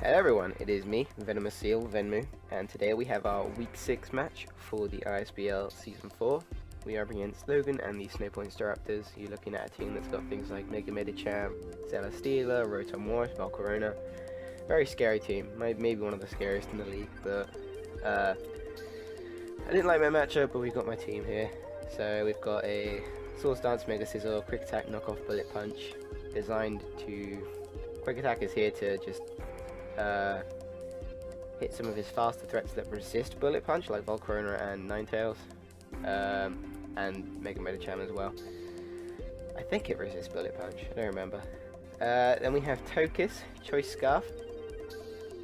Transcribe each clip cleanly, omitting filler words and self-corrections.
Hello everyone, it is me, Venomous Seal, Venmu, and today we have our Week 6 match for the ISBL Season 4. We are up against Logan and the Snowpoint Staraptors. You're looking at a team that's got things like Mega Medicham, Celesteela, Rotom Wash, Volcarona. Very scary team, maybe one of the scariest in the league, but I didn't like my matchup, but we got my team here. So we've got a Swords Dance, Mega Scissor, Quick Attack, Knockoff, Bullet Punch, designed to... Quick Attack is here to just hit some of his faster threats that resist Bullet Punch, like Volcarona and Ninetales, and Mega Medicham as well. I think it resists Bullet Punch, I don't remember. Then we have Tokus, Choice Scarf,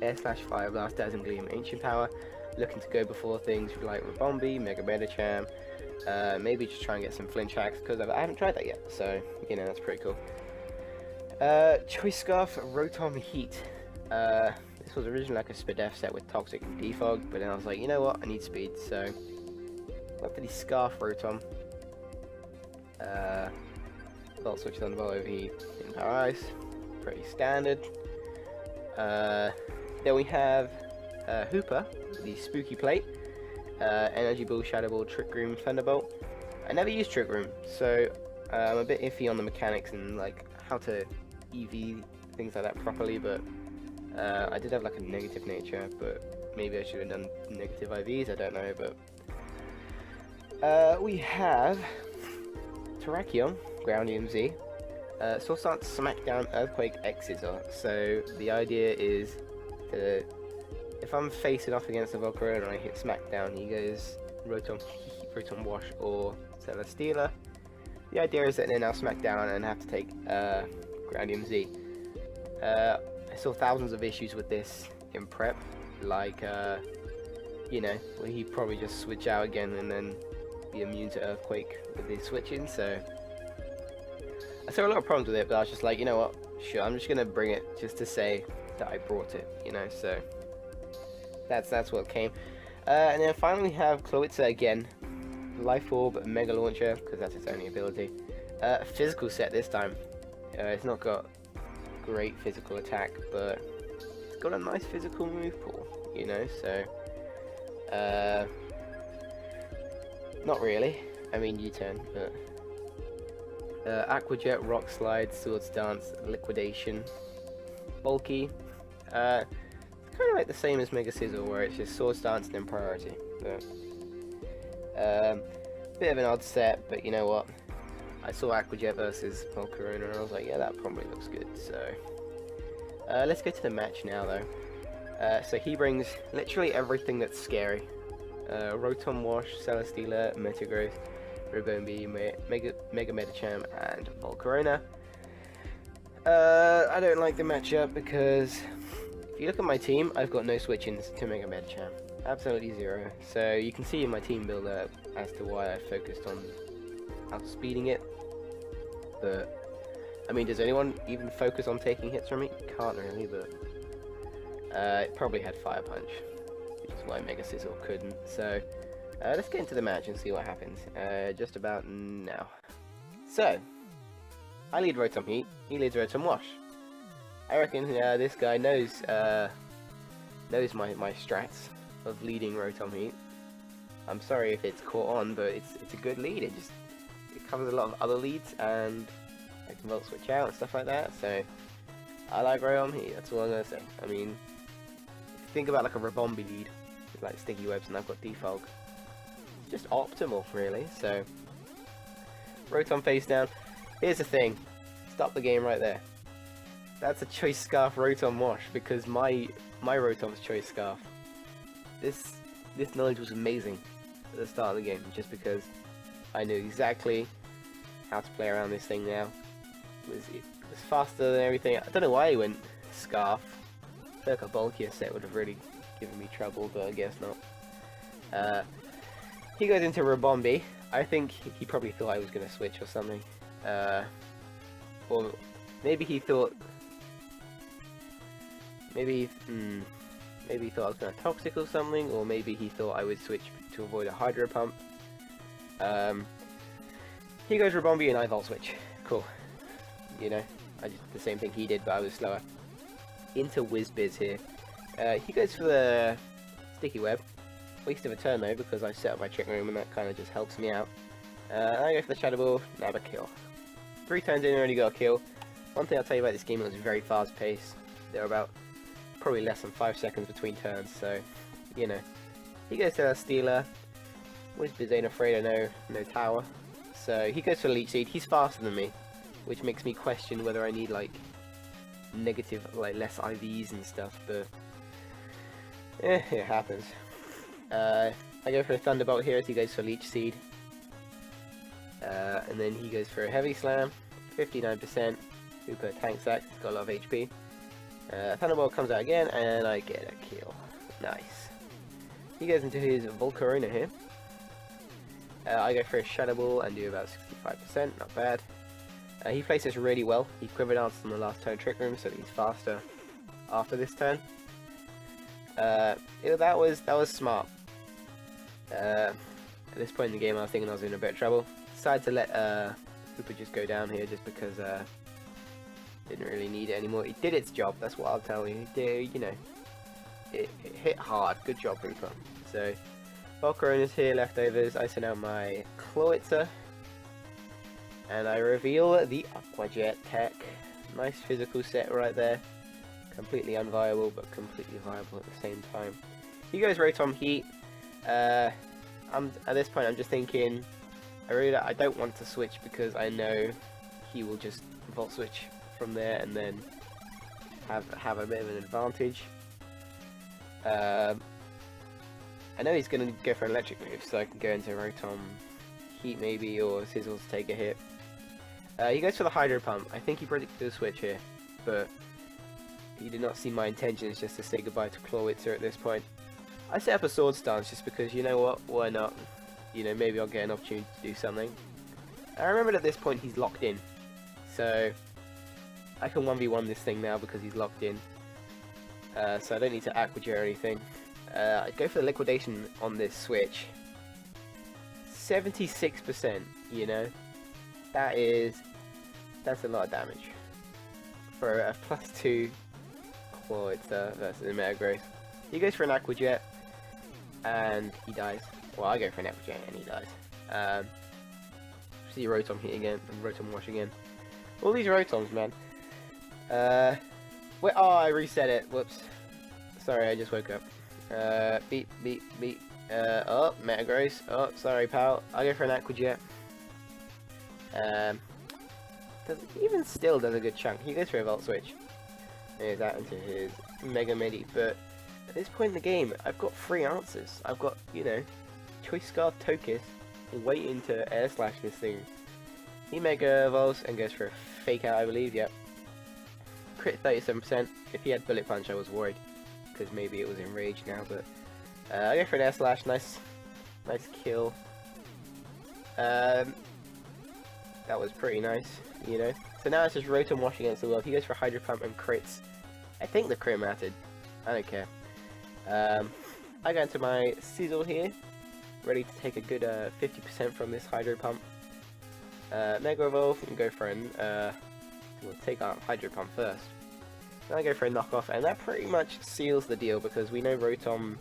Air/Fire Blast, Dazzling Gleam, Ancient Power, looking to go before things like Rabombi, Mega Medicham, maybe just try and get some flinch hacks, because I haven't tried that yet, so, you know, that's pretty cool. Choice Scarf, Rotom Heat. This was originally like a Spadef set with Toxic and Defog, but then I was like, you know what, I need speed, so went for the Scarf Rotom. Volt Switch Thunderbolt, Overheat, in Power Ice, pretty standard. Then we have Hooper, the Spooky Plate, Energy Ball, Shadow Ball, Trick Room, Thunderbolt. I never used Trick Room, so I'm a bit iffy on the mechanics and like how to EV things like that properly, but I did have like a negative nature, but maybe I should have done negative IVs, I don't know, but we have Terrakion, Ground EMZ, Swords Dance, Smackdown, Earthquake, X-Scissor. So the idea is to, if I'm facing off against the Volcarona and I hit Smackdown, he goes Rotom Wash or Celesteela. The idea is that they now Smackdown and have to take Ground EMZ. I saw thousands of issues with this in prep, like, you know, where he'd probably just switch out again and then be immune to Earthquake with his switching, so I saw a lot of problems with it, but I was just like, you know what, sure, I'm just going to bring it just to say that I brought it, you know, so that's what came. And then finally we have Klawitza again, Life Orb, Mega Launcher, because that's its only ability. Physical set this time. It's not got great physical attack, but it's got a nice physical move pool, you know, so not really, I mean U-turn, but Aqua Jet, Rock Slide, Swords Dance, Liquidation, Bulky, it's kind of like the same as Mega Scissor, where it's just Swords Dance and then priority, but bit of an odd set, but you know what, I saw Aqua Jet versus Volcarona and I was like, yeah, that probably looks good, so let's go to the match now though. So he brings literally everything that's scary. Rotom Wash, Celesteela, Metagross, Rabombi, Mega Medicham, and Volcarona. I don't like the matchup because if you look at my team, I've got no switch-ins to Mega Medicham. Absolutely zero. So you can see in my team builder as to why I focused on outspeeding it. But I mean, does anyone even focus on taking hits from me? Can't really, but it probably had Fire Punch, which is why Mega Scissor couldn't. So let's get into the match and see what happens. Just about now. So I lead Rotom Heat. He leads Rotom Wash. I reckon this guy knows my strats of leading Rotom Heat. I'm sorry if it's caught on, but it's a good lead. It covers a lot of other leads, and I can Volt Switch out and stuff like that, so I like Rotom Heat, that's all I'm going to say. I mean, if you think about like a Rabombi lead, with like Sticky Webs and I've got Defog, it's just optimal really, so Rotom face down. Here's the thing, stop the game right there. That's a Choice Scarf Rotom Wash, because my Rotom's Choice Scarf. This knowledge was amazing at the start of the game, just because I knew exactly how to play around this thing now. It was faster than everything. I don't know why he went Scarf. I feel like a bulkier set would have really given me trouble, but I guess not. He goes into Rabombi. I think he probably thought I was going to switch or something. Or maybe he thought... Maybe he thought I was going to Toxic or something, or maybe he thought I would switch to avoid a Hydro Pump. He goes Rabombi and I Volt Switch. Cool. You know, I just did the same thing he did, but I was slower. into Whizbiz here. He goes for the sticky web. Waste of a turn though, because I set up my trick room and that kind of just helps me out. I go for the Shadow Ball, nab a kill. 3 turns in, already got a kill. One thing I'll tell you about this game, it was very fast paced. There were about probably less than 5 seconds between turns, so you know. He goes to the Stealer. Whizbiz ain't afraid of no tower. So he goes for Leech Seed. He's faster than me, which makes me question whether I need like negative, like less IVs and stuff, but it happens. I go for a Thunderbolt here as he goes for Leech Seed. And then he goes for a Heavy Slam, 59%. Hooper Tank Sack, he's got a lot of HP. Thunderbolt comes out again, and I get a kill. Nice. He goes into his Volcarona here. I go for a Shadow Ball and do about 65%, not bad. He plays this really well. He Quiver Danced on the last turn Trick Room, so he's faster after this turn. That was smart. At this point in the game, I was thinking I was in a bit of trouble. Decided to let Hooper just go down here, just because didn't really need it anymore. It did its job. That's what I'll tell you. You know, it hit hard. Good job, Hooper. So, Volcarona's here, leftovers. I send out my Clawitzer, and I reveal the Aqua Jet tech. Nice physical set right there. Completely unviable, but completely viable at the same time. He goes Rotom Heat. At this point, I'm just thinking, I don't want to switch because I know he will just Volt Switch from there and then have a bit of an advantage. I know he's going to go for an electric move, so I can go into Rotom Heat maybe, or Sizzle to take a hit. He goes for the Hydro Pump. I think he predicted a switch here, but he did not see my intentions just to say goodbye to Clawitzer at this point. I set up a Sword Stance just because, you know what, why not? You know, maybe I'll get an opportunity to do something. I remembered at this point he's locked in, so I can 1v1 this thing now because he's locked in. So I don't need to Aqua Jet or anything. I'd go for the Liquidation on this switch. 76%, you know? That's a lot of damage. For a +2 Clawitzer versus a Metagross. He goes for an Aqua Jet, and he dies. Well, I go for an Aqua Jet, and he dies. See Rotom Heat again, and Rotom Wash again. All these Rotoms, man. Wait, oh, I reset it. Whoops. Sorry, I just woke up. Beep, beep, beep. Oh, Metagross. Oh, sorry, pal. I'll go for an Aqua Jet. Even still does a good chunk. He goes for a Volt Switch. There's that into his Mega Medi. But at this point in the game, I've got 3 answers. I've got, you know, Choice Scarf Tokus, waiting to Air Slash this thing. He Mega Evolves and goes for a Fake Out, I believe, yep. Crit 37%. If he had Bullet Punch, I was worried, because maybe it was Enraged now, but I go for an Air Slash, nice kill. That was pretty nice, you know. So now it's just Rotom Wash against the world. He goes for Hydro Pump and crits. I think the crit mattered. I don't care. I go into my Sizzle here, ready to take a good 50% from this Hydro Pump. Mega Evolve and go for an we'll take out Hydro Pump first. Then I go for a knockoff, and that pretty much seals the deal because we know Rotom,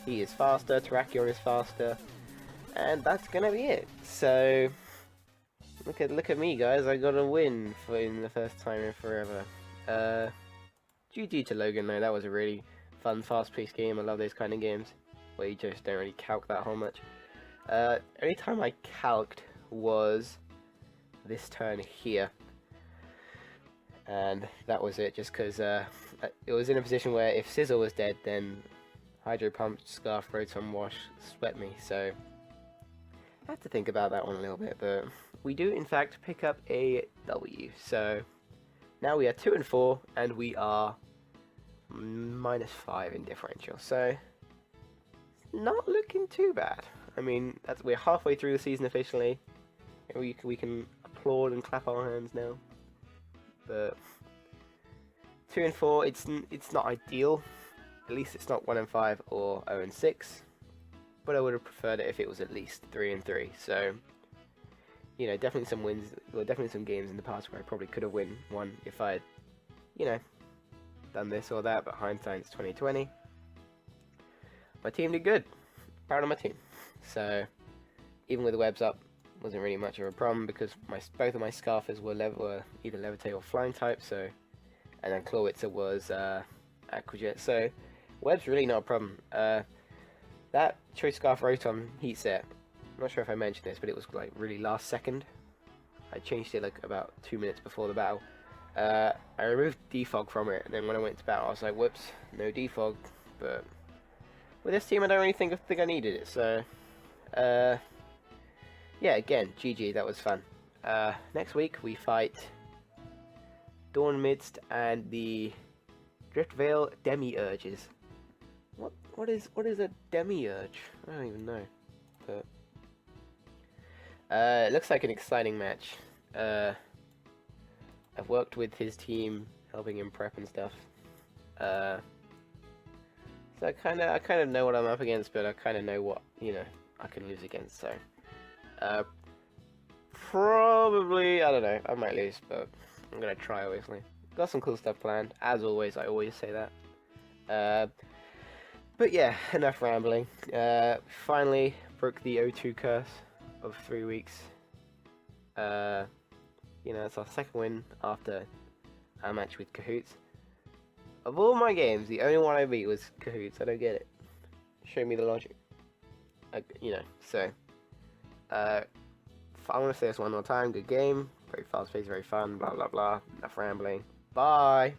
he is faster, Terrakion is faster, and that's gonna be it. So look at me, guys. I got a win in the first time in forever. GG to Logan though. That was a really fun, fast-paced game. I love those kind of games where you just don't really calc that whole much. Only time I calced was this turn here, and that was it. Just because it was in a position where if Sizzle was dead, then Hydro Pump, Scarf, Rotom Wash swept me. So I had to think about that one a little bit, but we do in fact pick up a W. So now we are 2 and 4, and we are -5 in differential. So it's not looking too bad. I mean, we're halfway through the season officially. We can applaud and clap our hands now. But 2 and 4, it's not ideal. At least it's not 1 and 5 or 0 and 6. But I would have preferred it if it was at least 3 and 3. So, you know, definitely some wins, or definitely some games in the past where I probably could have won if I, you know, done this or that, but hindsight's 2020. My team did good. Proud of my team. So even with the webs up, wasn't really much of a problem because both of my Scarfers were either Levitate or Flying type. So, and then Clawitzer was Aquajet. So web's really not a problem. That Choice Scarf Rotom heat set, I'm not sure if I mentioned this, but it was like really last second. I changed it like about 2 minutes before the battle. I removed defog from it, and then when I went to battle, I was like, whoops, no defog. But with this team, I don't really think I needed it. So, yeah, again, GG, that was fun. Next week we fight Dawn Midst and the Driftveil Demiurges. What is a Demiurge? I don't even know. But it looks like an exciting match. I've worked with his team, helping him prep and stuff. So I kind of know what I'm up against, but I kind of know what I can lose against. So probably, I don't know, I might lose, but I'm gonna try. Obviously, got some cool stuff planned. As always, I always say that. But yeah, enough rambling. Finally broke the O2 curse of 3 weeks. It's our second win after our match with Cahoots. Of all my games, the only one I beat was Cahoots. I don't get it. Show me the logic. So I want to say this one more time. Good game. Very fast paced, very fun. Blah blah blah. Enough rambling. Bye.